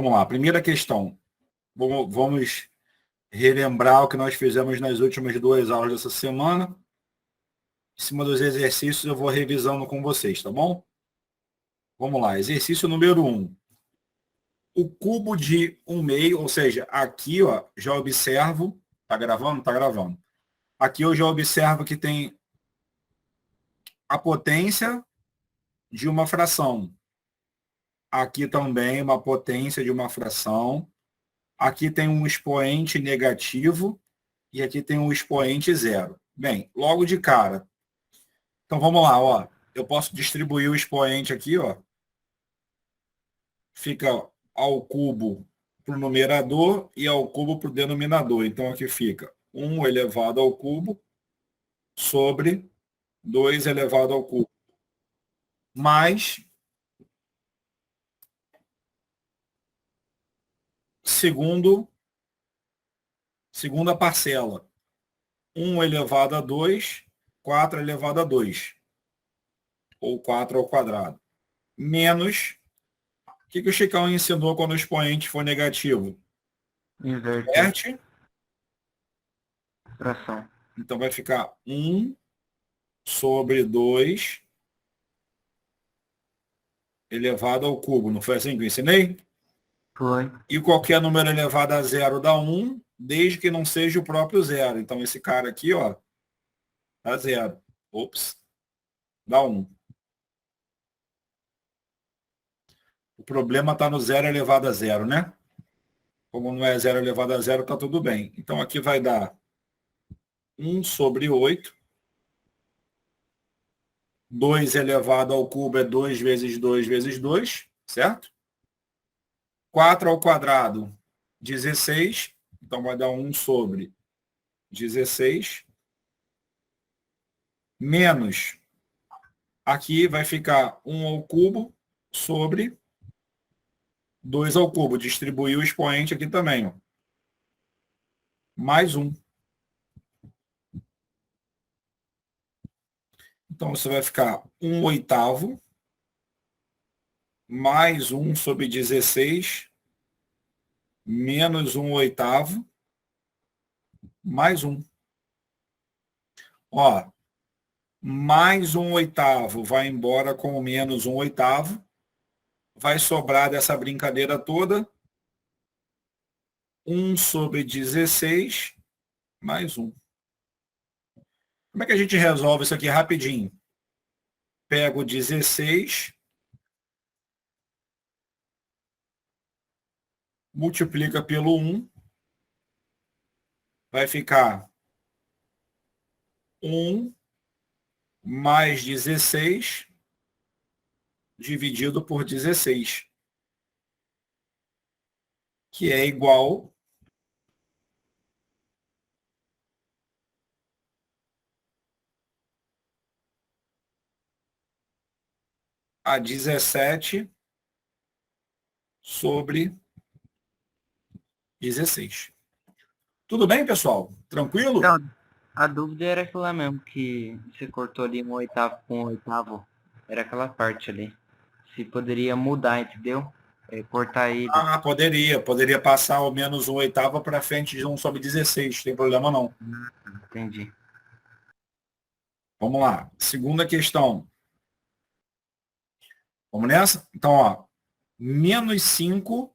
Vamos lá, primeira questão. Vamos relembrar o que nós fizemos nas últimas 2 aulas dessa semana. Em cima dos exercícios eu vou revisando com vocês, tá bom? Vamos lá, exercício número 1. O cubo de 1/2, ou seja, aqui ó, já observo, tá gravando? Tá gravando. Aqui eu já observo que tem a potência de uma fração. Aqui também uma potência de uma fração. Aqui tem um expoente negativo e aqui tem um expoente zero. Bem, logo de cara. Então vamos lá, ó. Eu posso distribuir o expoente aqui, ó. Fica ao cubo para o numerador e ao cubo para o denominador. Então aqui fica 1 elevado ao cubo sobre 2 elevado ao cubo. Mais segunda parcela. 1 elevado a 2, 4 elevado a 2. Ou 4 ao quadrado. Menos, o que o Chicão ensinou quando o expoente for negativo? Inverte. Fração. Então vai ficar 1 sobre 2 elevado ao cubo. Não foi assim que eu ensinei? Foi. E qualquer número elevado a zero dá 1, desde que não seja o próprio zero. Então esse cara aqui, ó, dá 0. Ops, dá 1. O problema está no 0 elevado a 0, né? Como não é 0 elevado a 0, está tudo bem. Então aqui vai dar 1 sobre 8. 2 elevado ao cubo é 2 vezes 2 vezes 2, certo? 4 ao quadrado, 16. Então vai dar 1 sobre 16. Menos, aqui vai ficar 1 ao cubo sobre 2 ao cubo. Distribuir o expoente aqui também, ó. Mais 1. Então, você vai ficar 1 oitavo mais 1 sobre 16 menos 1 oitavo mais 1. Ó, mais 1 oitavo vai embora com o menos 1 oitavo. Vai sobrar dessa brincadeira toda 1 sobre 16 mais 1. Como é que a gente resolve isso aqui rapidinho? Pego 16, multiplica pelo 1, vai ficar 1 mais 16 dividido por 16, que é igual a 17 sobre 16. Tudo bem, pessoal? Tranquilo? Então, a dúvida era aquela mesmo, que você cortou ali 1 oitavo com 1 oitavo. Era aquela parte ali. Se poderia mudar, entendeu? Cortar ele. Ah, poderia passar o menos 1 oitavo para frente de 1 sobre 16, não tem problema não. Entendi. Vamos lá, segunda questão. Vamos nessa? Então, ó, menos 5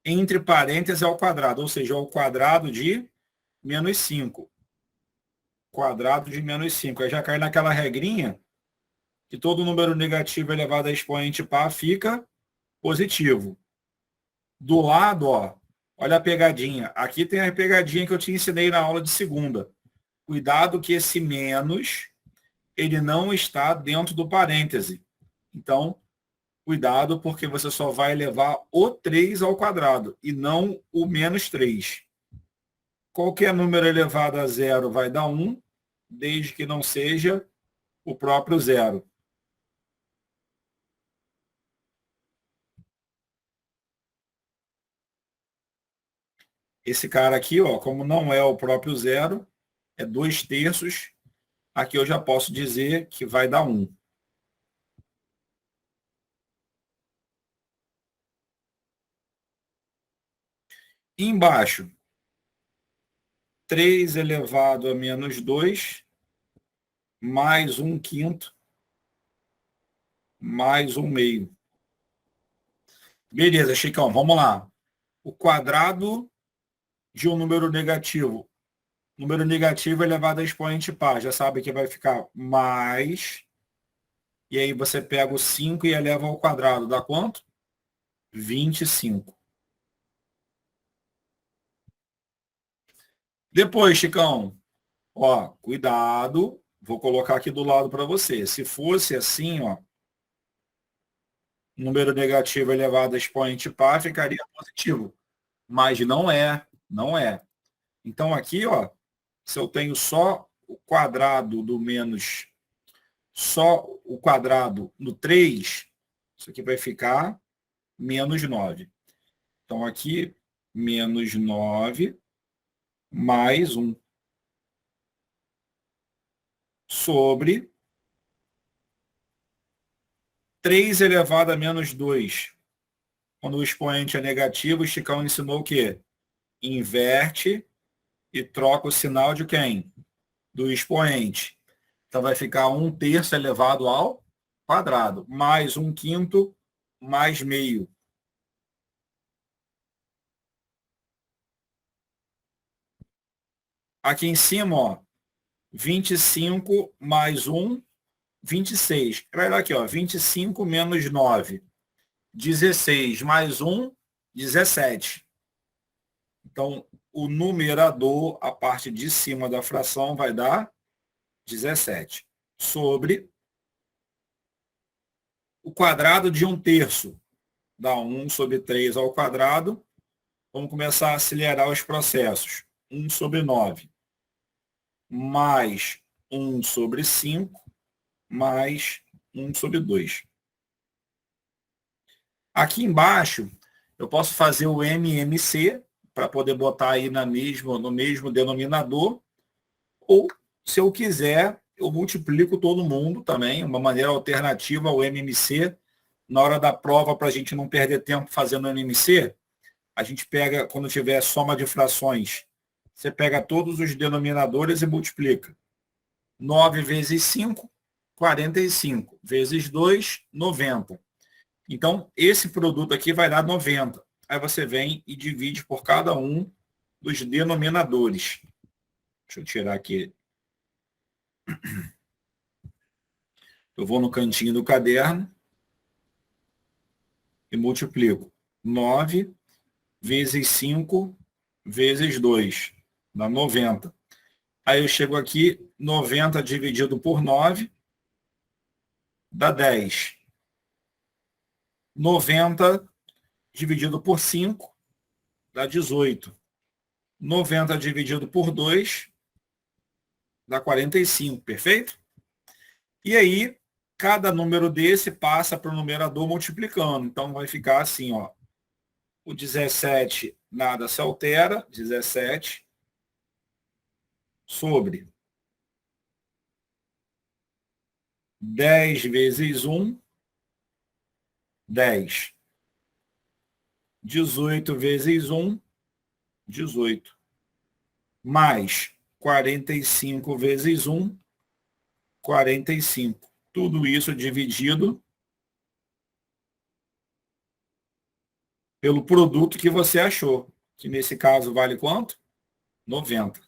entre parênteses ao quadrado, ou seja, ao quadrado de menos 5. Quadrado de menos 5. Aí já cai naquela regrinha que todo número negativo elevado a expoente par fica positivo. Do lado, ó, olha a pegadinha. Aqui tem a pegadinha que eu te ensinei na aula de segunda. Cuidado que esse menos, ele não está dentro do parêntese. Então, cuidado porque você só vai levar o 3 ao quadrado e não o menos 3. Qualquer número elevado a zero vai dar 1, desde que não seja o próprio zero. Esse cara aqui, ó, como não é o próprio zero, é 2/3. Aqui eu já posso dizer que vai dar 1. Embaixo, 3 elevado a menos 2, mais 1/5, mais 1/2. Beleza, Chicão, vamos lá. O quadrado de um número negativo. Número negativo elevado a expoente par. Já sabe que vai ficar mais. E aí você pega o 5 e eleva ao quadrado. Dá quanto? 25. Depois, Chicão, ó, cuidado. Vou colocar aqui do lado para você. Se fosse assim, ó, número negativo elevado a expoente par, ficaria positivo. Mas não é, não é. Então aqui, ó, se eu tenho só o quadrado do menos, só o quadrado no 3, isso aqui vai ficar menos 9. Então aqui, menos 9 mais 1 sobre 3 elevado a menos 2. Quando o expoente é negativo, o Chicão ensinou o quê? Inverte e troca o sinal de quem? Do expoente. Então vai ficar 1/3 elevado ao quadrado, mais 1/5 mais meio. Aqui em cima, ó, 25 mais 1, 26. Vai lá aqui, ó, 25 menos 9, 16 mais 1, 17. Então, o numerador, a parte de cima da fração, vai dar 17. Sobre o quadrado de 1/3, dá 1 sobre 3 ao quadrado. Vamos começar a acelerar os processos. 1 sobre 9, mais 1 sobre 5, mais 1 sobre 2. Aqui embaixo, eu posso fazer o MMC, para poder botar aí no mesmo denominador, ou, se eu quiser, eu multiplico todo mundo também, uma maneira alternativa ao MMC. Na hora da prova, para a gente não perder tempo fazendo o MMC, a gente pega, quando tiver soma de frações, você pega todos os denominadores e multiplica. 9 vezes 5, 45. Vezes 2, 90. Então, esse produto aqui vai dar 90. Aí você vem e divide por cada um dos denominadores. Deixa eu tirar aqui. Eu vou no cantinho do caderno e multiplico. 9 vezes 5 vezes 2. Dá 90. Aí eu chego aqui, 90 dividido por 9, dá 10. 90 dividido por 5, dá 18. 90 dividido por 2, dá 45, perfeito? E aí, cada número desse passa para o numerador multiplicando. Então, vai ficar assim, ó. O 17, nada se altera, 17, sobre 10 vezes 1, 10. 18 vezes 1, 18. Mais 45 vezes 1, 45. Tudo isso dividido pelo produto que você achou, que nesse caso vale quanto? 90.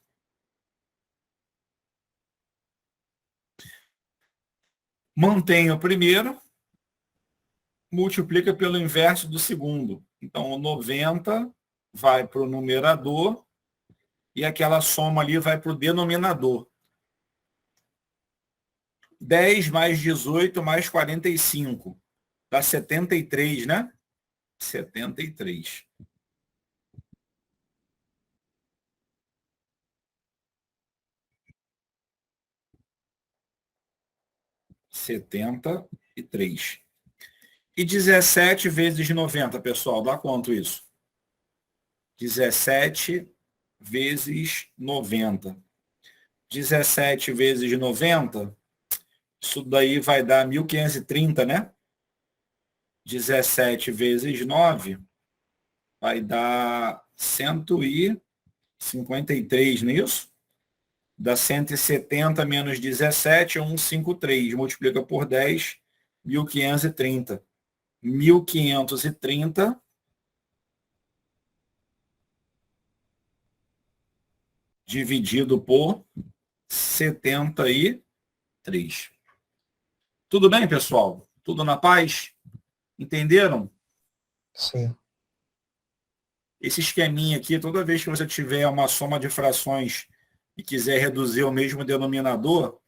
Mantém o primeiro, multiplica pelo inverso do segundo. Então, o 90 vai para o numerador e aquela soma ali vai para o denominador. 10 mais 18 mais 45. Dá 73, né? 73. E 17 vezes 90, pessoal, dá quanto isso? 17 vezes 90. 17 vezes 90, isso daí vai dar 1.530, né? 17 vezes 9, vai dar 153 nisso. Dá 170 menos 17 é 153. Multiplica por 10, 1.530. 1.530 dividido por 73. Tudo bem, pessoal? Tudo na paz? Entenderam? Sim. Esse esqueminha aqui, toda vez que você tiver uma soma de frações e quiser reduzir o mesmo denominador,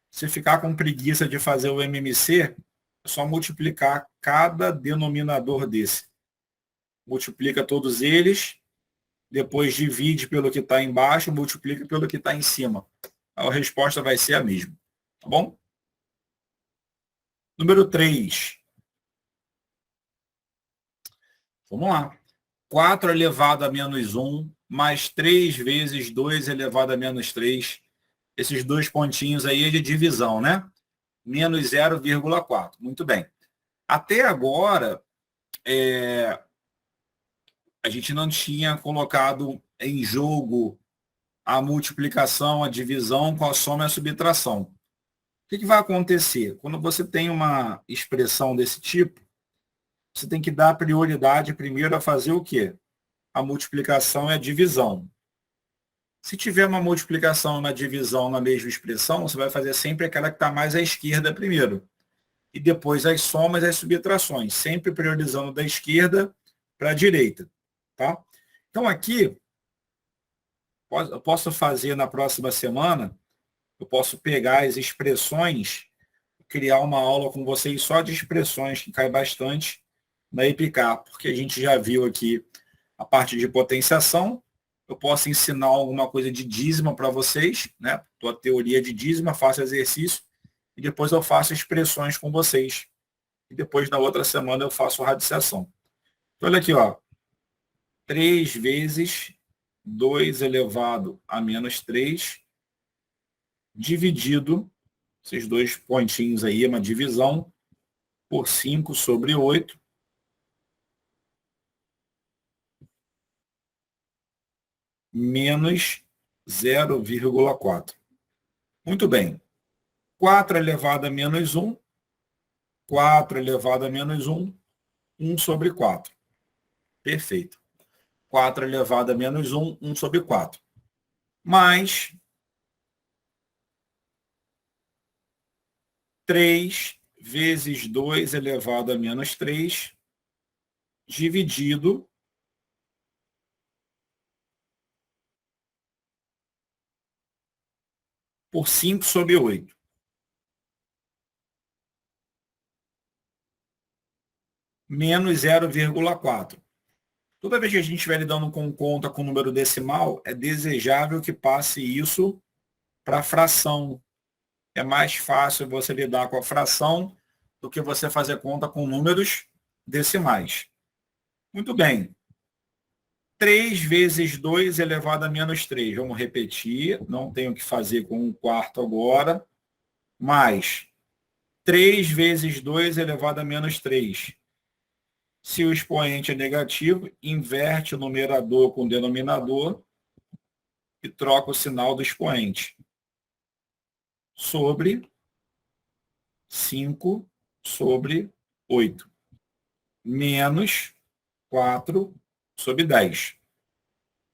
se ficar com preguiça de fazer o MMC, é só multiplicar cada denominador desse. Multiplica todos eles, depois divide pelo que está embaixo, multiplica pelo que está em cima. A resposta vai ser a mesma. Tá bom? Número 3. Vamos lá. 4 elevado a menos 1, mais 3 vezes 2 elevado a menos 3. Esses dois pontinhos aí é de divisão, né? Menos 0,4. Muito bem. Até agora, a gente não tinha colocado em jogo a multiplicação, a divisão com a soma e a subtração. O que vai acontecer? Quando você tem uma expressão desse tipo, você tem que dar prioridade primeiro a fazer o quê? A multiplicação e a divisão. Se tiver uma multiplicação e uma divisão na mesma expressão, você vai fazer sempre aquela que está mais à esquerda primeiro. E depois as somas e as subtrações, sempre priorizando da esquerda para a direita. Tá? Então aqui, eu posso fazer na próxima semana, eu posso pegar as expressões, criar uma aula com vocês só de expressões, que cai bastante na EPICAR, porque a gente já viu aqui a parte de potenciação. Eu posso ensinar alguma coisa de dízima para vocês, né? A teoria de dízima, faço exercício, e depois eu faço expressões com vocês. E depois, na outra semana, eu faço radiciação. Então, olha aqui, ó. 3 vezes 2 elevado a menos 3, dividido, esses dois pontinhos aí, é uma divisão, por 5 sobre 8. Menos 0,4. Muito bem. 4 elevado a menos 1. 4 elevado a menos 1. 1 sobre 4. Perfeito. 4 elevado a menos 1. 1 sobre 4. Mais 3 vezes 2 elevado a menos 3, dividido por 5 sobre 8. Menos 0,4. Toda vez que a gente estiver lidando com conta com número decimal, é desejável que passe isso para fração. É mais fácil você lidar com a fração do que você fazer conta com números decimais. Muito bem. 3 vezes 2 elevado a menos 3. Vamos repetir. Não tenho que fazer com 1/4 agora. Mais 3 vezes 2 elevado a menos 3. Se o expoente é negativo, inverte o numerador com o denominador e troca o sinal do expoente. Sobre 5 sobre 8. Menos 4 sobre 10.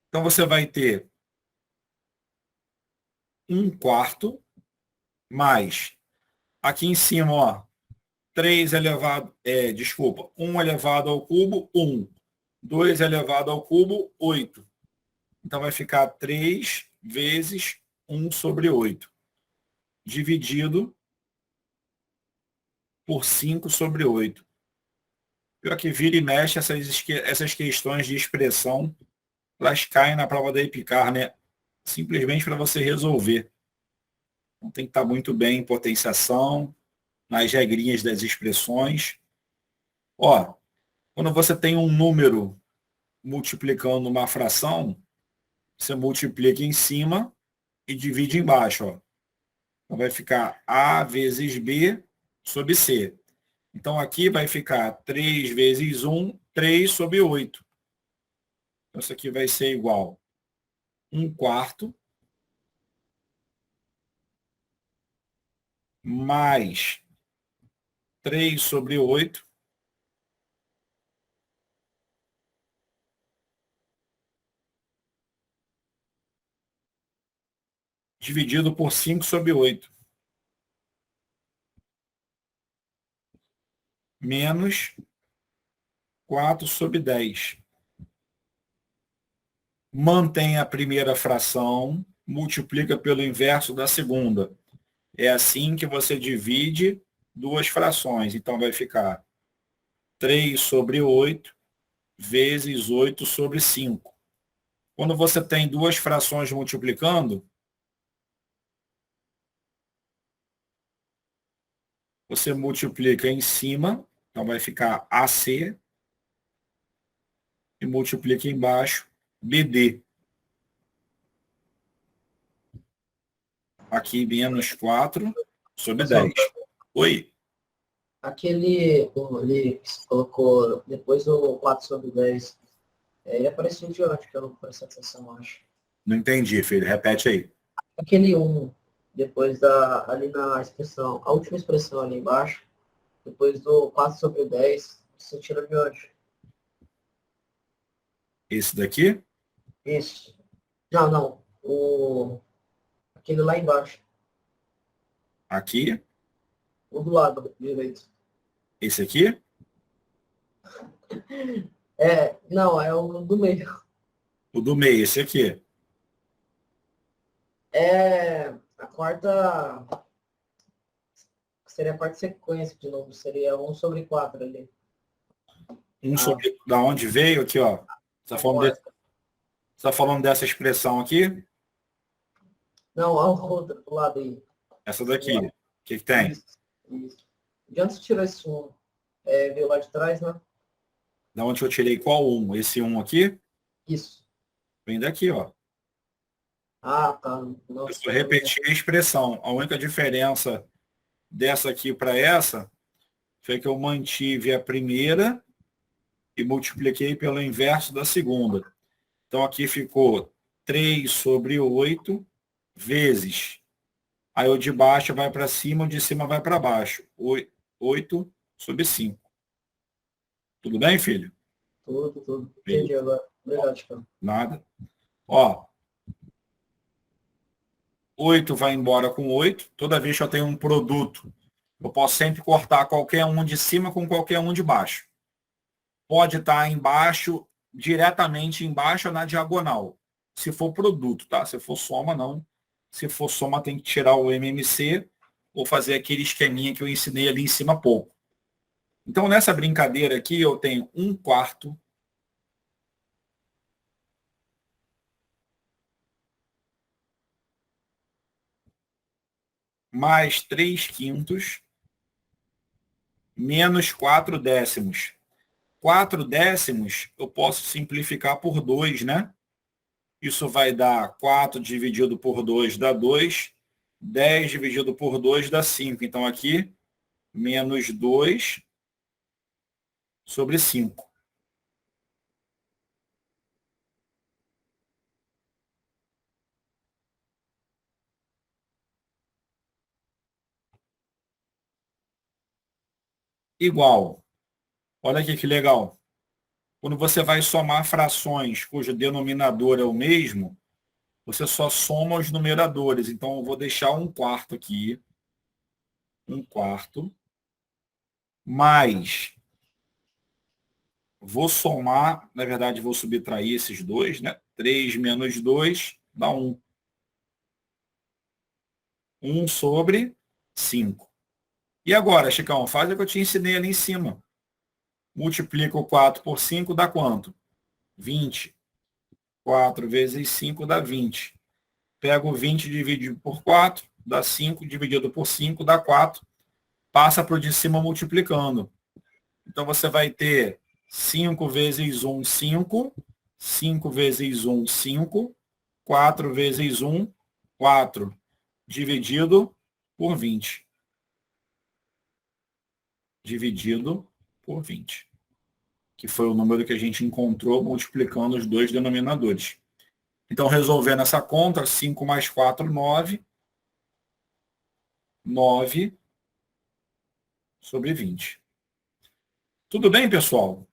Então, você vai ter 1/4 mais, aqui em cima, ó, 3 elevado, 1 elevado ao cubo, 1. 2 elevado ao cubo, 8. Então, vai ficar 3 vezes 1 sobre 8. Dividido por 5 sobre 8. Pior que vira e mexe, essas questões de expressão, elas caem na prova da EPICAR, né? Simplesmente para você resolver. Então, tem que estar muito bem em potenciação, nas regrinhas das expressões. Ó, quando você tem um número multiplicando uma fração, você multiplica em cima e divide embaixo. Ó. Então, vai ficar A vezes B sobre C. Então, aqui vai ficar 3 vezes 1, 3 sobre 8. Isso aqui vai ser igual a 1/4 mais 3/8 dividido por 5/8 menos 4/10. Mantém a primeira fração, multiplica pelo inverso da segunda. É assim que você divide duas frações. Então, vai ficar 3/8 vezes 8/5. Quando você tem duas frações multiplicando, você multiplica em cima, então vai ficar AC, e multiplica embaixo, BD. Aqui, menos 4/10. Oi? Ali que você colocou depois do 4/10, ele apareceu de onde? Que eu não prestei atenção, acho. Não entendi, filho. Repete aí. Aquele 1, depois ali na expressão, a última expressão ali embaixo, depois do 4/10, você tira de onde? Esse daqui? Isso. Não, não. Aquele lá embaixo. Aqui? O do lado direito. Esse aqui? Não, é o do meio. O do meio, esse aqui. É a quarta. Seria a quarta sequência de novo. Seria 1/4 ali. Da onde veio aqui, ó. Você Quarta. tá falando dessa expressão aqui? Não, a outra do lado aí. Essa daqui. O que tem? Isso. De onde você tirou esse 1? Veio lá de trás, né? Da onde eu tirei qual 1? Esse 1 aqui? Isso. Vem daqui, ó. Ah, tá. Eu Nossa, só repeti a expressão. A única diferença dessa aqui para essa foi que eu mantive a primeira e multipliquei pelo inverso da segunda. Então, aqui ficou 3/8 vezes. Aí o de baixo vai para cima, o de cima vai para baixo. 8/5. Tudo bem, filho? tudo. Entendi agora. Obrigado, Chico. Nada. Ó, 8 vai embora com 8. Toda vez que eu tenho um produto, eu posso sempre cortar qualquer um de cima com qualquer um de baixo. Pode estar embaixo, diretamente embaixo ou na diagonal. Se for produto, tá? Se for soma, não. Se for soma, tem que tirar o MMC ou fazer aquele esqueminha que eu ensinei ali em cima há pouco. Então, nessa brincadeira aqui, eu tenho 1/4 mais 3/5 menos 4/10. 4/10 eu posso simplificar por 2, né? Isso vai dar 4 dividido por 2 dá 2. 10 dividido por 2 dá 5. Então, aqui, menos 2/5. Igual. Olha aqui que legal. Quando você vai somar frações cujo denominador é o mesmo, você só soma os numeradores. Então, eu vou deixar 1/4 aqui. 1/4. Mais. Vou somar, na verdade, vou subtrair esses dois, né? 3 menos 2 dá 1. 1/5. E agora, Chicão, faz o que eu te ensinei ali em cima. Multiplica o 4 por 5, dá quanto? 20. 4 vezes 5 dá 20. Pega o 20 dividido por 4, dá 5, dividido por 5 dá 4. Passa para o de cima multiplicando. Então, você vai ter 5 vezes 1, 5. 5 vezes 1, 5. 4 vezes 1, 4. Dividido por 20. Dividido por 20. que foi o número que a gente encontrou multiplicando os dois denominadores. Então, resolvendo essa conta, 5 mais 4, 9. 9 sobre 20. Tudo bem, pessoal?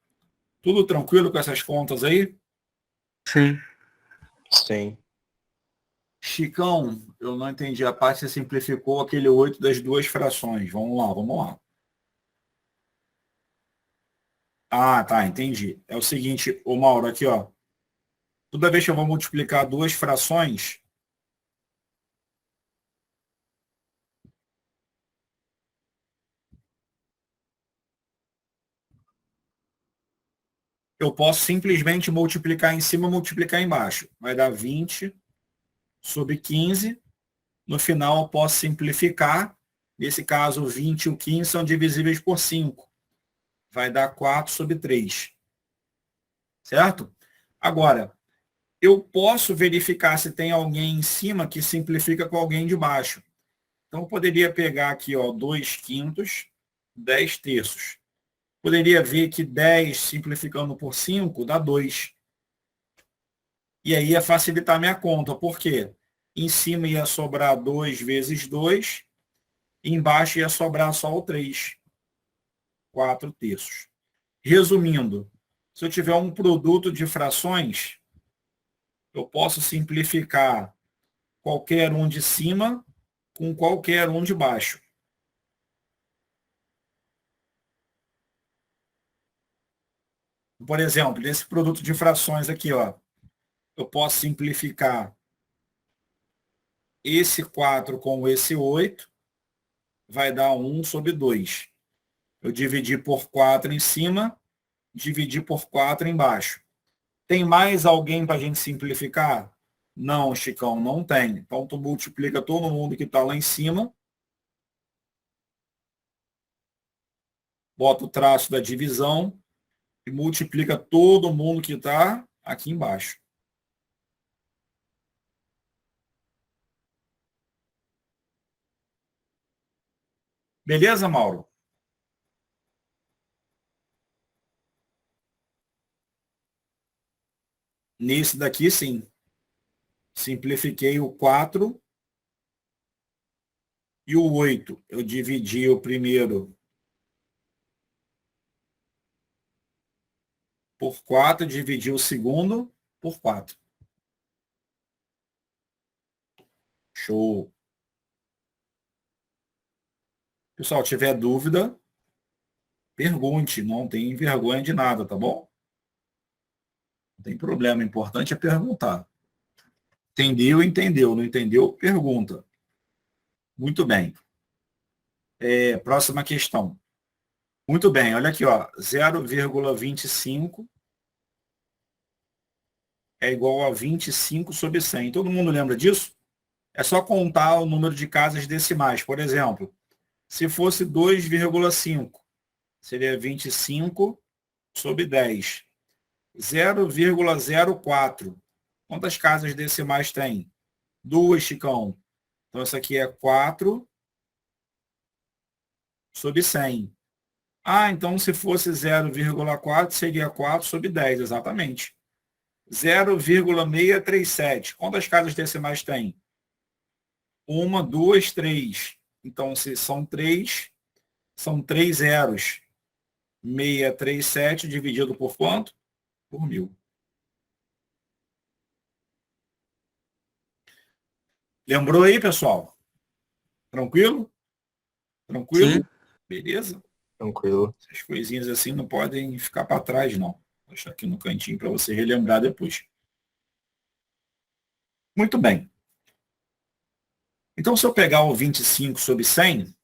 Tudo tranquilo com essas contas aí? Sim. Sim. Chicão, eu não entendi a parte que você simplificou aquele 8 das duas frações. Vamos lá, vamos lá. Ah, tá, entendi. É o seguinte, ô Mauro, aqui, ó. Toda vez que eu vou multiplicar duas frações, eu posso simplesmente multiplicar em cima e multiplicar embaixo. Vai dar 20 sobre 15. No final, eu posso simplificar. Nesse caso, o 20 e o 15 são divisíveis por 5. Vai dar 4 sobre 3. Certo? Agora, eu posso verificar se tem alguém em cima que simplifica com alguém de baixo. Então, eu poderia pegar aqui, ó, 2 quintos, 10 terços. Poderia ver que 10 simplificando por 5 dá 2. E aí ia facilitar minha conta. Por quê? Em cima ia sobrar 2 vezes 2. Embaixo ia sobrar só o 3. 4 terços. Resumindo, se eu tiver um produto de frações, eu posso simplificar qualquer um de cima com qualquer um de baixo. Por exemplo, nesse produto de frações aqui, ó, eu posso simplificar esse 4 com esse 8, vai dar 1 sobre 2. Eu dividi por 4 em cima, dividi por 4 embaixo. Tem mais alguém para a gente simplificar? Não, Chicão, não tem. Então, tu multiplica todo mundo que está lá em cima, bota o traço da divisão e multiplica todo mundo que está aqui embaixo. Beleza, Mauro? Nesse daqui, sim. Simplifiquei o 4 e o 8. Eu dividi o primeiro por 4, dividi o segundo por 4. Show. Pessoal, tiver dúvida, pergunte. Não tem vergonha de nada, tá bom? Não tem problema. O importante é perguntar. Entendeu, entendeu. Não entendeu, pergunta. Muito bem. Próxima questão. Muito bem, olha aqui, ó. 0,25 é igual a 25 sobre 100. Todo mundo lembra disso? É só contar o número de casas decimais. Por exemplo, se fosse 2,5, seria 25 sobre 10. 0,04. Quantas casas decimais tem? 2, Chicão. Então, isso aqui é 4 sobre 100. Ah, então se fosse 0,4, seria 4 sobre 10, exatamente. 0,637. Quantas casas decimais tem? 1, 2, 3. Então, se são 3, são 3 zeros. 637 dividido por quanto? Por 1.000. Lembrou aí, pessoal? Tranquilo? Tranquilo? Sim. Beleza? Tranquilo. Essas coisinhas assim não podem ficar para trás, não. Vou deixar aqui no cantinho para você relembrar depois. Muito bem. Então, se eu pegar o 25 sobre 100,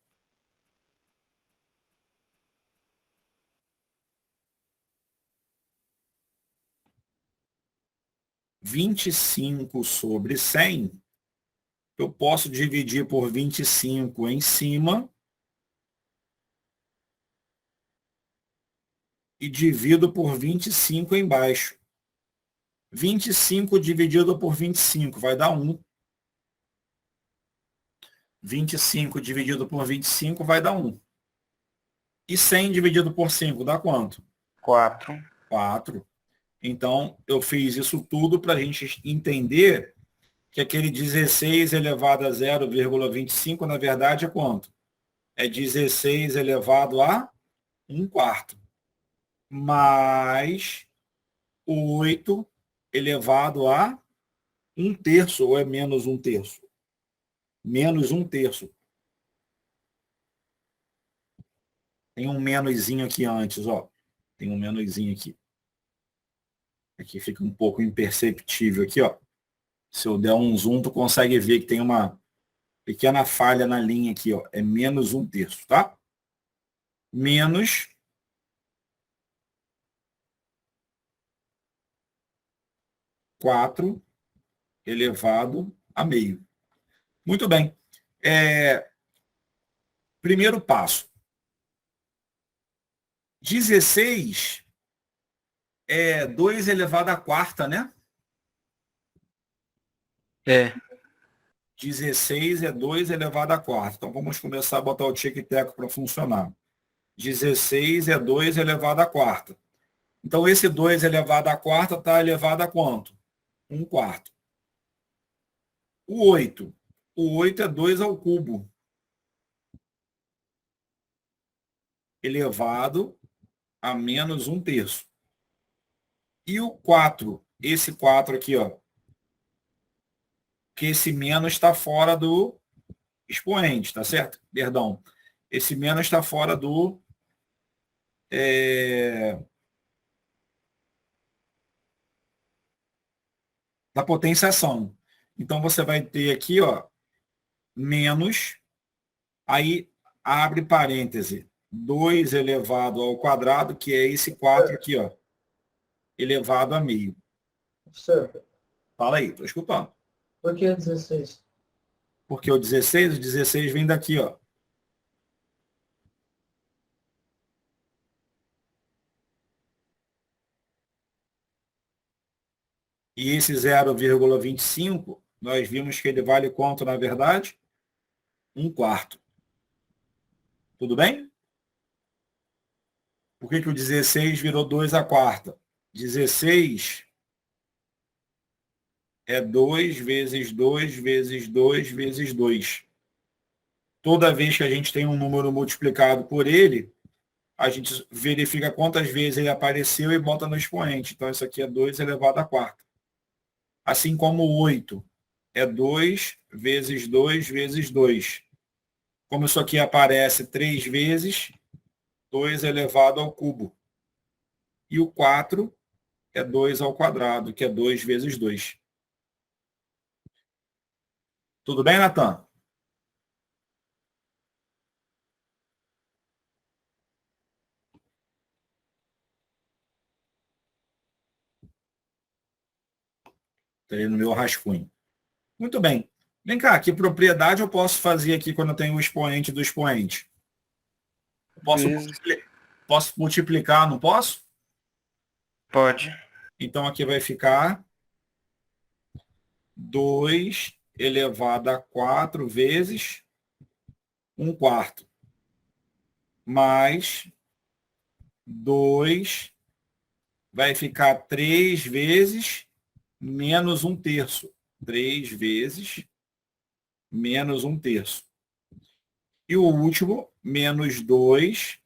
sobre 100, eu posso dividir por 25 em cima e divido por 25 embaixo. 25 dividido por 25 vai dar 1. 25 dividido por 25 vai dar 1. E 100 dividido por 5 dá quanto? 4. 4. Então, eu fiz isso tudo para a gente entender que aquele 16 elevado a 0,25, na verdade, é quanto? É 16 elevado a 1/4. Mais 8 elevado a 1/3, ou é menos 1/3? Menos 1/3. Tem um menoszinho aqui antes, ó. Tem um menoszinho aqui. Aqui fica um pouco imperceptível aqui, ó. Se eu der um zoom, tu consegue ver que tem uma pequena falha na linha aqui, ó. É menos 1/3, tá? Menos 4 elevado a meio. Muito bem. Primeiro passo. 16 é 2 elevado à quarta, né? É. 16 é 2 elevado à quarta. Então, vamos começar a botar o tic-teco para funcionar. 16 é 2 elevado à quarta. Então, esse 2 elevado à quarta está elevado a quanto? 1/4. O 8. O 8 é 2 ao cubo. Elevado a menos 1/3. E o 4, esse 4 aqui, ó, que esse menos está fora do expoente, tá certo? Perdão. Esse menos está fora do da potenciação. Então, você vai ter aqui, ó, menos, aí abre parêntese, 2 elevado ao quadrado, que é esse 4 aqui, ó, elevado a meio. Professor, Fala aí, estou escutando. por que 16? Porque o 16 vem daqui, ó. E esse 0,25, nós vimos que ele vale quanto, na verdade? 1/4. Tudo bem? Por que o 16 virou 2 à quarta? 16 é 2 vezes 2 vezes 2 vezes 2. Toda vez que a gente tem um número multiplicado por ele, a gente verifica quantas vezes ele apareceu e bota no expoente. Então, isso aqui é 2 elevado à quarta. Assim como o 8 é 2 vezes 2 vezes 2. Como isso aqui aparece 3 vezes, 2 elevado ao cubo. E o 4 é 2 ao quadrado, que é 2 vezes 2. Tudo bem, Natan? Está aí no meu rascunho. Muito bem. Vem cá, que propriedade eu posso fazer aqui quando eu tenho o expoente do expoente? Posso multiplicar, não posso? Pode. Então, aqui vai ficar 2 elevado a 4 vezes 1/4. Mais 2 vai ficar 3 vezes menos 1/3. 3 vezes menos 1/3. E o último, menos 2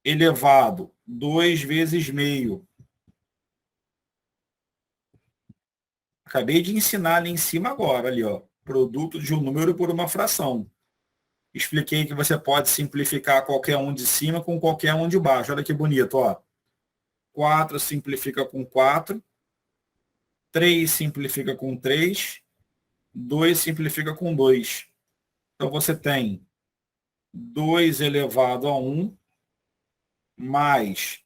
elevado 2 vezes meio. Acabei de ensinar ali em cima agora, ali, ó, produto de um número por uma fração. Expliquei que você pode simplificar qualquer um de cima com qualquer um de baixo. Olha que bonito, ó. 4 simplifica com 4, 3 simplifica com 3, 2 simplifica com 2. Então, você tem 2 elevado a 1 mais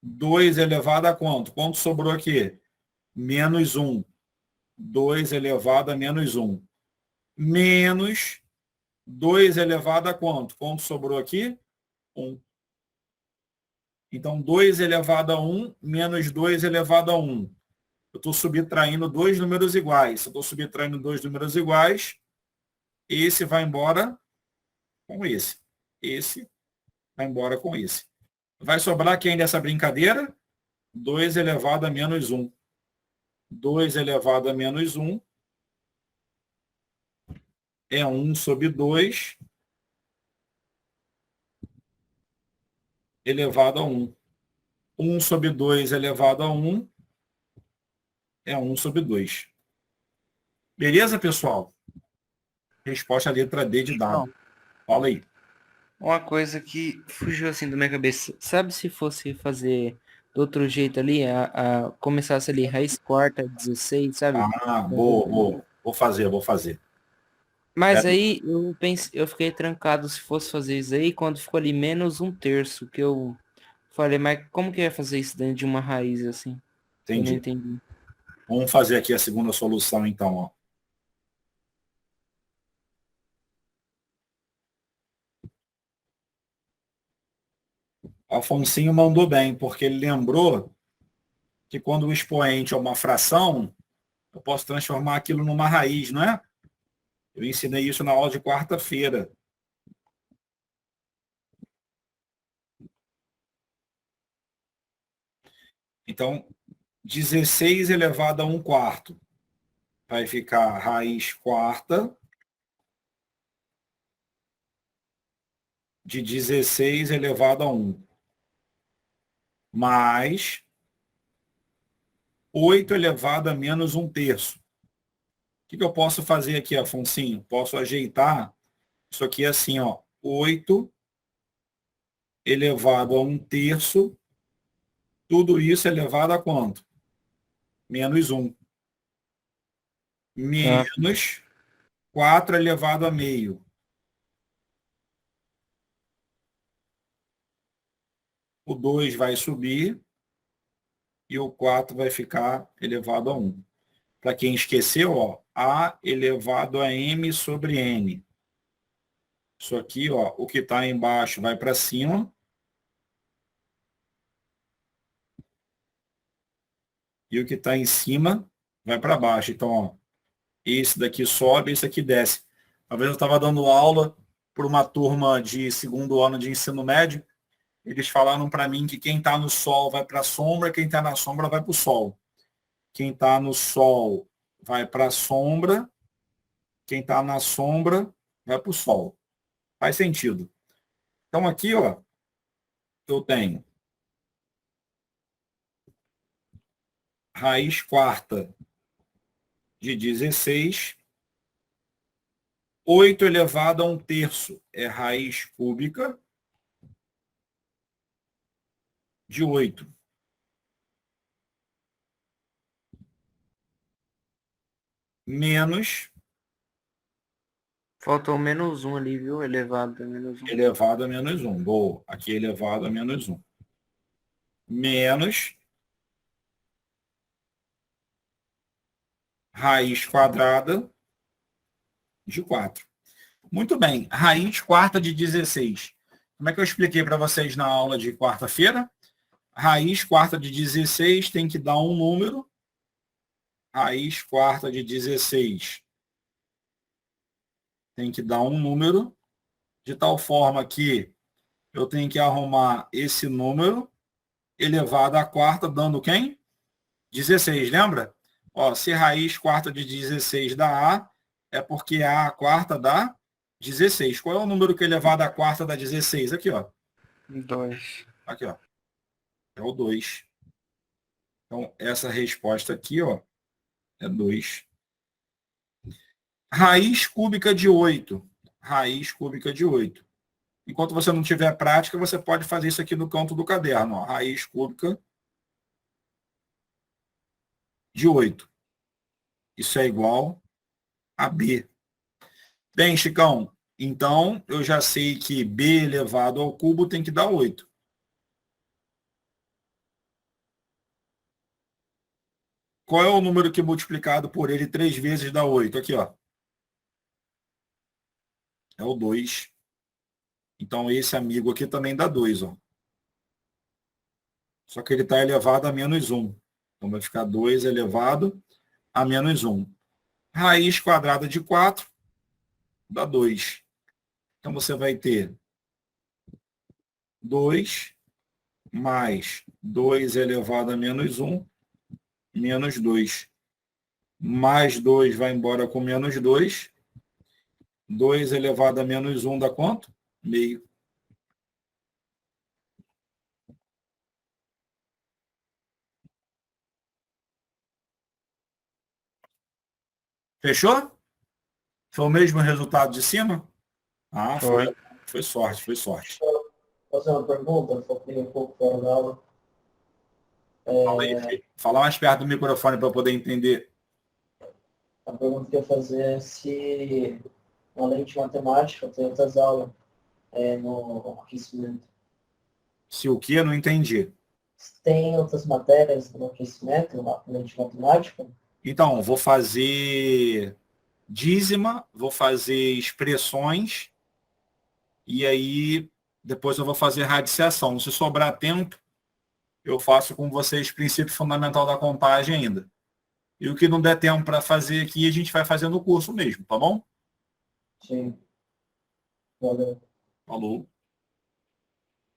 2 elevado a quanto? Quanto sobrou aqui? Menos 1. 2 elevado a menos 1. Menos 2 elevado a quanto? Quanto sobrou aqui? 1. Então, 2 elevado a 1 menos 2 elevado a 1. Eu estou subtraindo dois números iguais. Se eu estou subtraindo dois números iguais, esse vai embora com esse. Esse vai embora com esse. Vai sobrar quem dessa brincadeira? 2 elevado a menos 1. 2 elevado a menos 1 é 1 sobre 2 elevado a 1. 1 sobre 2 elevado a 1 é 1 sobre 2. Beleza, pessoal? Resposta à letra D de dado. Fala aí. Uma coisa que fugiu assim da minha cabeça. Sabe se fosse fazer do outro jeito ali, começasse ali raiz quarta, 16, sabe? Ah, boa. Vou fazer. Mas aí eu fiquei trancado se fosse fazer isso aí, quando ficou ali menos um terço, que eu falei, mas como que ia fazer isso dentro de uma raiz assim? Eu não Entendi. entendi. Vamos fazer aqui a segunda solução, então. Ó. Afonsinho mandou bem, porque ele lembrou que quando o expoente é uma fração, eu posso transformar aquilo numa raiz, não é? Eu ensinei isso na aula de quarta-feira. Então, 16 elevado a 1 quarto vai ficar raiz quarta de 16 elevado a 1. Mais 8 elevado a menos 1 terço. O que eu posso fazer aqui, Afonsinho? Posso ajeitar isso aqui assim, ó. 8 elevado a 1 terço. Tudo isso elevado a quanto? Menos 1. Ah, Menos 4 elevado a meio. O 2 vai subir e o 4 vai ficar elevado a 1. Para quem esqueceu, ó, A elevado a M sobre N. Isso aqui, ó, o que está embaixo vai para cima. E o que está em cima vai para baixo. Então, ó, esse daqui sobe, esse aqui desce. Uma vez eu estava dando aula para uma turma de segundo ano de ensino médio. Eles falaram para mim que quem está no sol vai para a sombra, quem está na sombra vai para o sol. Quem está no sol vai para a sombra, quem está na sombra vai para o sol. Faz sentido. Então aqui, ó, eu tenho raiz quarta de 16, 8 elevado a 1 terço é raiz cúbica de 8. Menos faltou menos um ali, viu? Elevado a menos um. elevado a menos 1. Boa. Aqui elevado a menos 1. Menos raiz quadrada de 4. Muito bem. Raiz quarta de 16. Como é que eu expliquei para vocês na aula de quarta-feira? Raiz quarta de 16 tem que dar um número. Raiz quarta de 16 tem que dar um número, de tal forma que eu tenho que arrumar esse número elevado à quarta, dando quem? 16, lembra? Ó, se raiz quarta de 16 dá A, é porque A quarta dá 16. Qual é o número que é elevado à quarta dá 16? Aqui, ó. 2. Aqui, ó. É o 2. Então, essa resposta aqui, ó, é 2. Raiz cúbica de 8. Raiz cúbica de 8. Enquanto você não tiver prática, você pode fazer isso aqui no canto do caderno. Ó. Raiz cúbica de 8. Isso é igual a B. Bem, Chicão, então eu já sei que B elevado ao cubo tem que dar 8. Qual é o número que multiplicado por ele 3 vezes dá 8? Aqui, ó. É o 2. Então esse amigo aqui também dá 2, ó. Só que ele está elevado a menos 1. Então vai ficar 2 elevado a menos 1. Raiz quadrada de 4 dá 2. Então você vai ter 2 mais 2 elevado a menos 1, menos 2. Mais 2 vai embora com menos 2. 2 elevado a menos 1 dá quanto? Meio. Fechou? Foi o mesmo resultado de cima? Ah, foi. Foi sorte, foi sorte. Posso fazer uma pergunta? Foquei um pouco fora da aula. Fala aí, filho. Fala mais perto do microfone para eu poder entender. A pergunta que eu ia fazer é se, além de matemática, tem outras aulas no aquecimento. Se o quê? Não entendi. Tem outras matérias no aquecimento, além de matemática? Então, vou fazer dízima, vou fazer expressões e aí depois eu vou fazer radiciação. Se sobrar tempo, eu faço com vocês princípio fundamental da contagem ainda. E o que não der tempo para fazer aqui, a gente vai fazer no curso mesmo, tá bom? Sim. Valeu. Falou.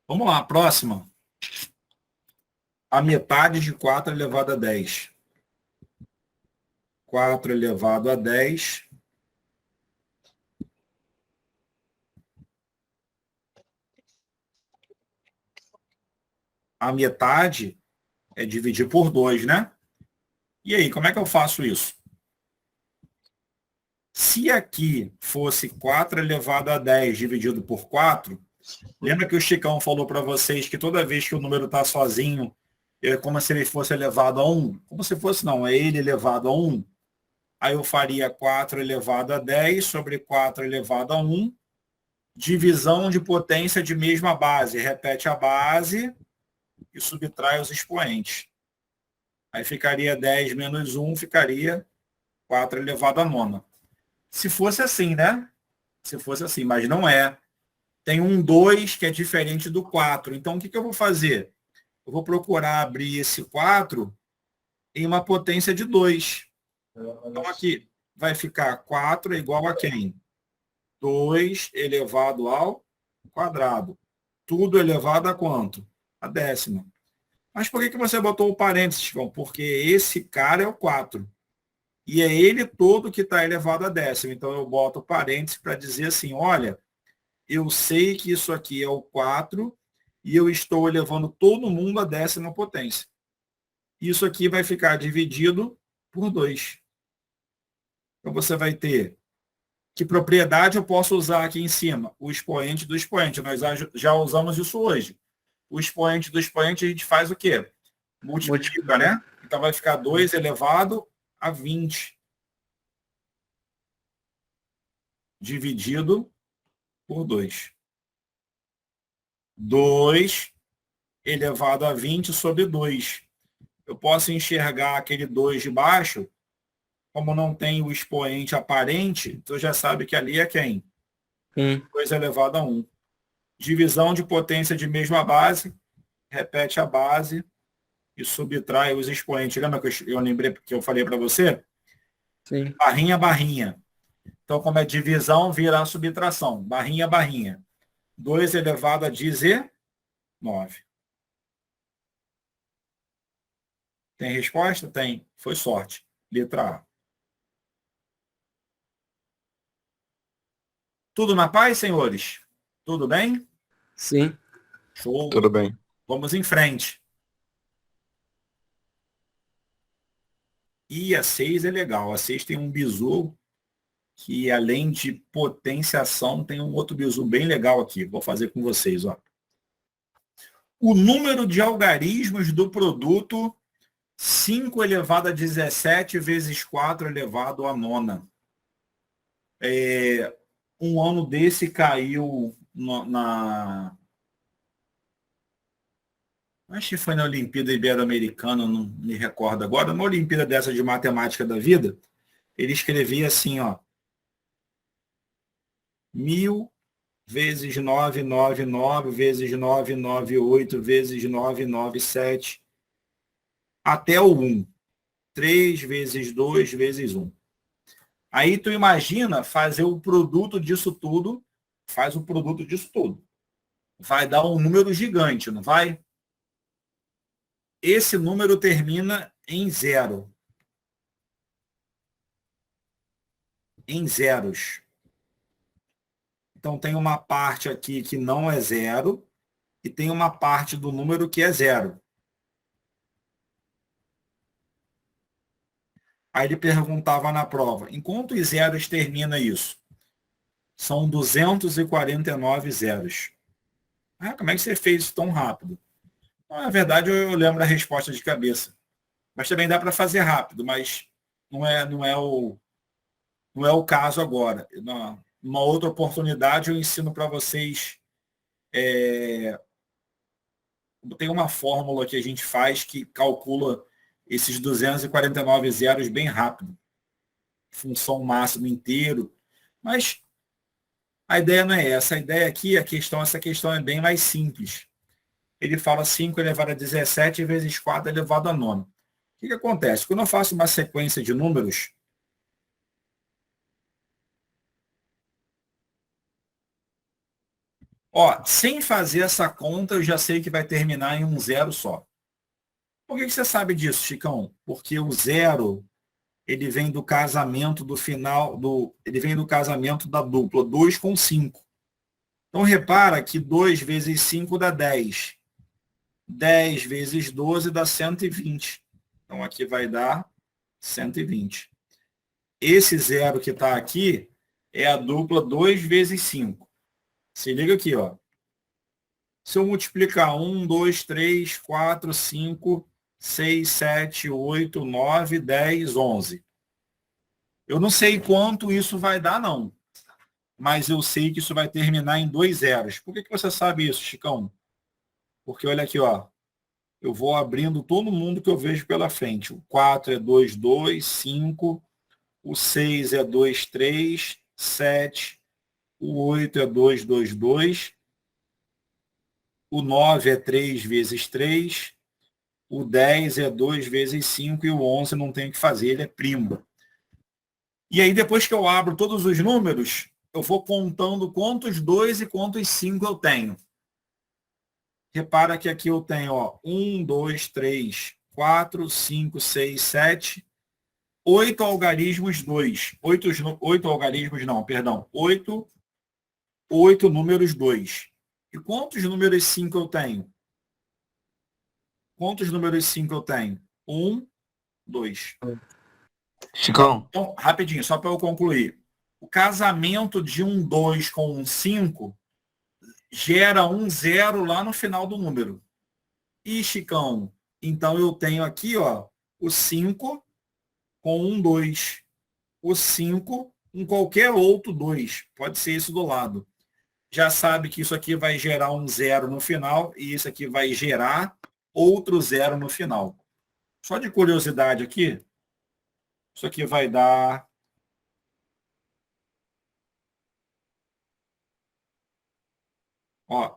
Vamos lá, próxima. A metade de 4 elevado a 10. 4 elevado a 10. A metade é dividir por 2, né? E aí, como é que eu faço isso? Se aqui fosse 4 elevado a 10 dividido por 4, lembra que o Chicão falou para vocês que toda vez que o número está sozinho, é como se ele fosse elevado a 1? Como se fosse, não, é ele elevado a 1. Aí eu faria 4 elevado a 10 sobre 4 elevado a 1, divisão de potência de mesma base. Repete a base e subtrai os expoentes. Aí ficaria 10 menos 1, ficaria 4 elevado a 9. Se fosse assim, né? Se fosse assim, mas não é. Tem um 2 que é diferente do 4. Então, o que eu vou fazer? Eu vou procurar abrir esse 4 em uma potência de 2. Então, aqui vai ficar 4 é igual a quem? 2 elevado ao quadrado. Tudo elevado a quanto? A décima. Mas por que você botou o parênteses, João? Porque esse cara é o 4. E é ele todo que está elevado a décima. Então, eu boto o parênteses para dizer assim, olha, eu sei que isso aqui é o 4 e eu estou elevando todo mundo a décima potência. Isso aqui vai ficar dividido por 2. Então, você vai ter que propriedade eu posso usar aqui em cima? O expoente do expoente. Nós já usamos isso hoje. O expoente do expoente a gente faz o quê? Multiplica, né? Então, vai ficar 2 elevado a 20. Dividido por 2. 2 elevado a 20 sobre 2. Eu posso enxergar aquele 2 de baixo, como não tem o expoente aparente, você já sabe que ali é quem? 2 elevado a 1. Divisão de potência de mesma base, repete a base e subtrai os expoentes. Lembra que eu lembrei que eu falei para você? Sim. Barrinha, barrinha. Então, como é divisão, vira a subtração. Barrinha, barrinha. 2 elevado a 19. Tem resposta? Tem. Foi sorte. Letra A. Tudo na paz, senhores? Tudo bem? Sim. Show. Tudo bem. Vamos em frente. E a 6 é legal. A 6 tem um bizu que, além de potenciação, tem um outro bizu bem legal aqui. Vou fazer com vocês. Ó. O número de algarismos do produto 5 elevado a 17 vezes 4 elevado a 9. Um ano desse caiu acho que foi na Olimpíada Ibero-Americana, não me recordo agora, na Olimpíada dessa de matemática da vida, ele escrevia assim, ó, 1000 vezes 999 vezes 998 vezes 997 até o 1. 3 vezes 2 vezes 1. Aí tu imagina fazer o produto disso tudo, faz o produto disso tudo. Vai dar um número gigante, não vai? esse número termina em 0. Em zeros. Então, tem uma parte aqui que não é 0 e tem uma parte do número que é 0. Aí ele perguntava na prova, em quantos zeros termina isso? São 249 zeros. Ah, como é que você fez isso tão rápido? Na verdade, eu lembro a resposta de cabeça. Mas também dá para fazer rápido, mas não é o caso agora. Numa outra oportunidade, eu ensino para vocês. Tem uma fórmula que a gente faz que calcula esses 249 zeros bem rápido. Função máximo inteiro. Mas a ideia não é essa. A ideia aqui, essa questão é bem mais simples. Ele fala 5 elevado a 17 vezes 4 elevado a 9. O que acontece? Quando eu faço uma sequência de números, sem fazer essa conta, eu já sei que vai terminar em um zero só. Por que você sabe disso, Chicão? Porque o zero, ele vem do casamento do final, ele vem do casamento da dupla 2 com 5. Então, repara que 2 vezes 5 dá 10. 10 vezes 12 dá 120. Então, aqui vai dar 120. Esse zero que está aqui é a dupla 2 vezes 5. Se liga aqui, ó. Se eu multiplicar 1, 2, 3, 4, 5, 6, 7, 8, 9, 10, 11. Eu não sei quanto isso vai dar, não. Mas eu sei que isso vai terminar em 2 zeros. Por que você sabe isso, Chicão? Porque olha aqui, ó. Eu vou abrindo todo mundo que eu vejo pela frente. O 4 é 2, 2, 5. O 6 é 2, 3, 7. O 8 é 2, 2, 2. O 9 é 3 vezes 3. O 10 é 2 vezes 5. E o 11 não tem o que fazer, ele é primo. E aí, depois que eu abro todos os números, eu vou contando quantos 2 e quantos 5 eu tenho. Repara que aqui eu tenho 1, 2, 3, 4, 5, 6, 7, 8 algarismos 2. 8 algarismos não, perdão. 8 números 2. E quantos números 5 eu tenho? Quantos números 5 eu tenho? 1, 2. Chicão, Então, rapidinho, só para eu concluir. O casamento de um 2 com um 5 gera um 0 lá no final do número. E, Chicão, então eu tenho aqui, o 5 com um 2. O 5 com qualquer outro 2. Pode ser esse do lado. Já sabe que isso aqui vai gerar um 0 no final e isso aqui vai gerar outro 0 no final. Só de curiosidade aqui, isso aqui vai dar...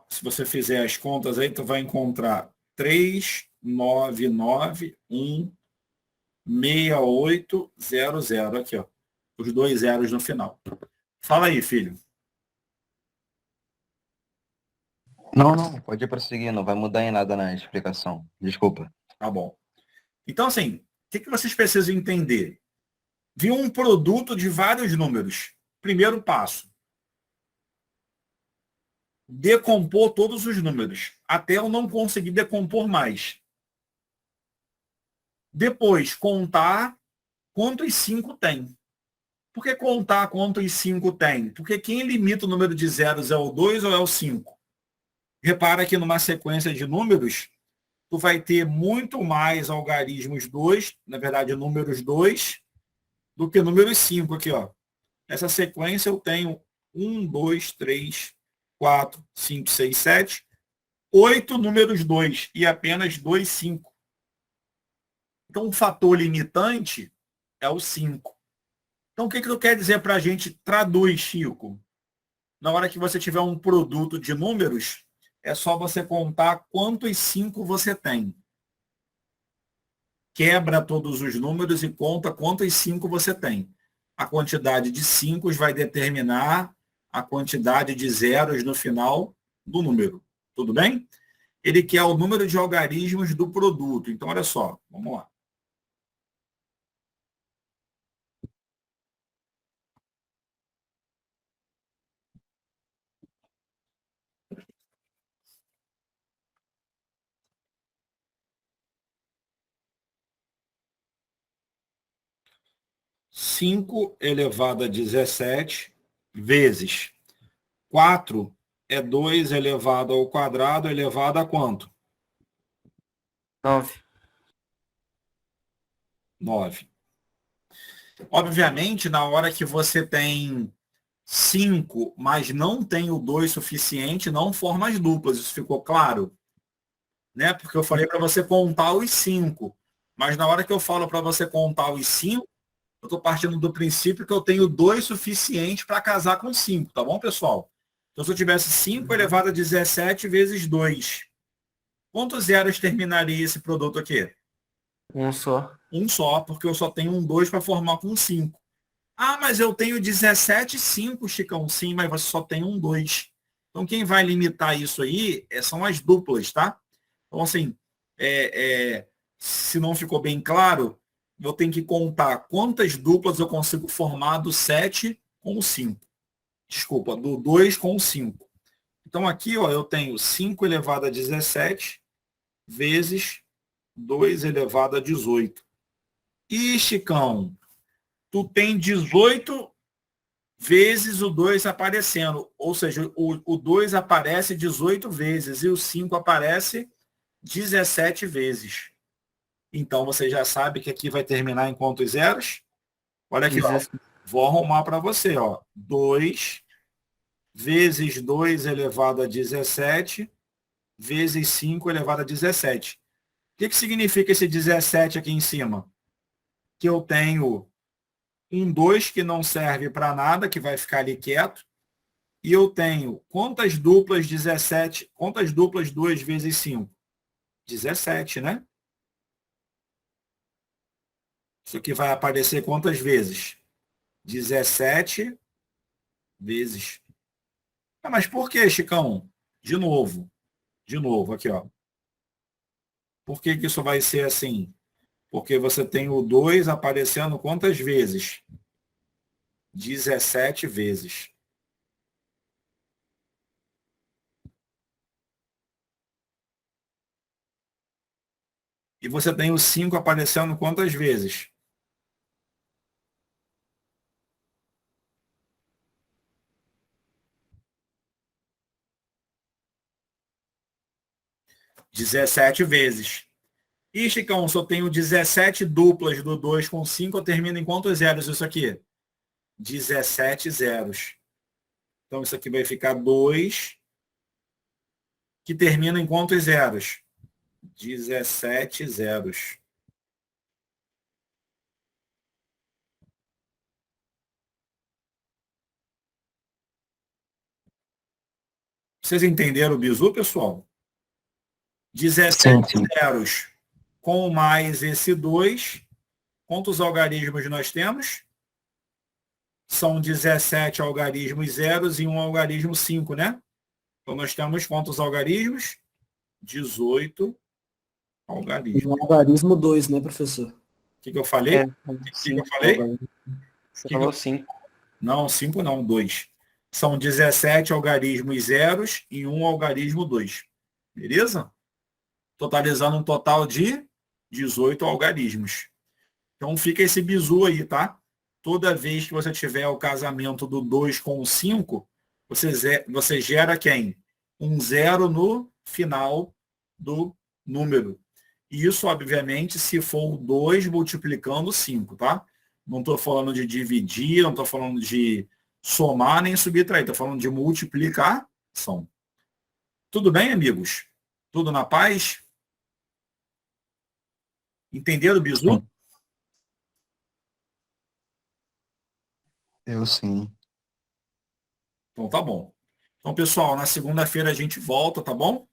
se você fizer as contas aí, tu vai encontrar 3, 9, 9, 1, 68, 0, 0. Aqui, os 2 zeros no final. Fala aí, filho. não, pode prosseguir, não vai mudar em nada na explicação. Desculpa. Tá bom. Então, assim, o que vocês precisam entender? Viu um produto de vários números. Primeiro passo. Decompor todos os números, até eu não conseguir decompor mais. Depois, contar quantos 5 tem. Por que contar quantos 5 tem? Porque quem limita o número de zeros é o 2 ou é o 5? Repara que numa sequência de números, tu vai ter muito mais algarismos 2, na verdade, números 2, do que números 5 aqui, Nessa sequência eu tenho 1, 2, 3, 4, 5, 6, 7, 8 números 2 e apenas 2, 5. Então, o fator limitante é o 5. Então, o que tu quer dizer para a gente? Traduz, Chico. Na hora que você tiver um produto de números, é só você contar quantos 5 você tem. Quebra todos os números e conta quantos 5 você tem. A quantidade de 5 vai determinar a quantidade de zeros no final do número. Tudo bem? ele quer o número de algarismos do produto. Então, olha só, vamos lá. Cinco elevado a 17 vezes 4 é 2 elevado ao quadrado elevado a quanto? 9. 9. Obviamente, na hora que você tem 5, mas não tem o 2 suficiente, não forma as duplas. Isso ficou claro? Né? Porque eu falei para você contar os 5. Mas na hora que eu falo para você contar os 5, eu estou partindo do princípio que eu tenho 2 suficiente para casar com 5, tá bom, pessoal? Então, se eu tivesse 5 elevado a 17 vezes 2, quantos zeros terminaria esse produto aqui? Um só. Um só, porque eu só tenho um 2 para formar com 5. Ah, mas eu tenho 17,5, Chicão. Sim, mas você só tem um 2. Então, quem vai limitar isso aí são as duplas, tá? Então, assim, se não ficou bem claro, eu tenho que contar quantas duplas eu consigo formar do 7 com o 5. Desculpa, do 2 com o 5. Então, aqui, ó, eu tenho 5 elevado a 17 vezes 2 elevado a 18. E, Chicão, tu tem 18 vezes o 2 aparecendo. Ou seja, o 2 aparece 18 vezes e o 5 aparece 17 vezes. Então, você já sabe que aqui vai terminar em quantos zeros? Olha aqui, ó. Vou arrumar para você, ó. 2 vezes 2 elevado a 17 vezes 5 elevado a 17. O que significa esse 17 aqui em cima? Que eu tenho um 2 que não serve para nada, que vai ficar ali quieto. E eu tenho quantas duplas 17? Quantas duplas 2 vezes 5? 17, né? Isso aqui vai aparecer quantas vezes? 17 vezes. Ah, mas por que, Chicão? De novo, aqui, ó. Por que isso vai ser assim? Porque você tem o 2 aparecendo quantas vezes? 17 vezes. E você tem o 5 aparecendo quantas vezes? 17 vezes. E, Chicão, se eu tenho 17 duplas do 2 com 5, eu termino em quantos zeros isso aqui? 17 zeros. Então, isso aqui vai ficar 2, que termina em quantos zeros? 17 zeros. Vocês entenderam o bizu, pessoal? 17 zeros com mais esse 2. Quantos algarismos nós temos? São 17 algarismos zeros e um algarismo 5, né? Então, nós temos quantos algarismos? 18 algarismos. Um algarismo 2, né, professor? O que eu falei? O que eu falei? Você falou 5. Não, 5 não, 2. São 17 algarismos zeros e um algarismo 2. Beleza? Totalizando um total de 18 algarismos. Então fica esse bizu aí, tá? Toda vez que você tiver o casamento do 2 com o 5, você gera quem? Um 0 no final do número. E isso, obviamente, se for o 2 multiplicando 5, tá? Não estou falando de dividir, não estou falando de somar nem subtrair, estou falando de multiplicação. Tudo bem, amigos? Tudo na paz? Entenderam o bizu? Eu sim. Então tá bom. Então, pessoal, na segunda-feira a gente volta, tá bom?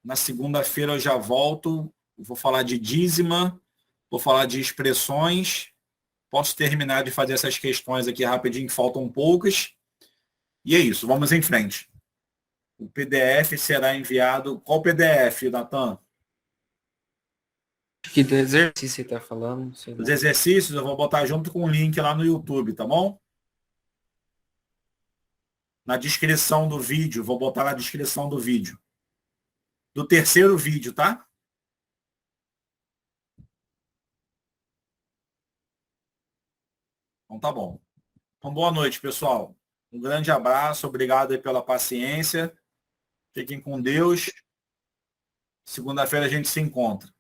Na segunda-feira eu já volto. Vou falar de dízima, vou falar de expressões. Posso terminar de fazer essas questões aqui rapidinho, faltam poucas. E é isso, vamos em frente. O PDF será enviado. Qual PDF, Natan? Acho que do exercício você tá falando. Sei lá. Os exercícios eu vou botar junto com o link lá no YouTube, tá bom? Na descrição do vídeo, vou botar na descrição do vídeo. Do terceiro vídeo, tá? Então tá bom. Então boa noite, pessoal. Um grande abraço, obrigado aí pela paciência. Fiquem com Deus. Segunda-feira a gente se encontra.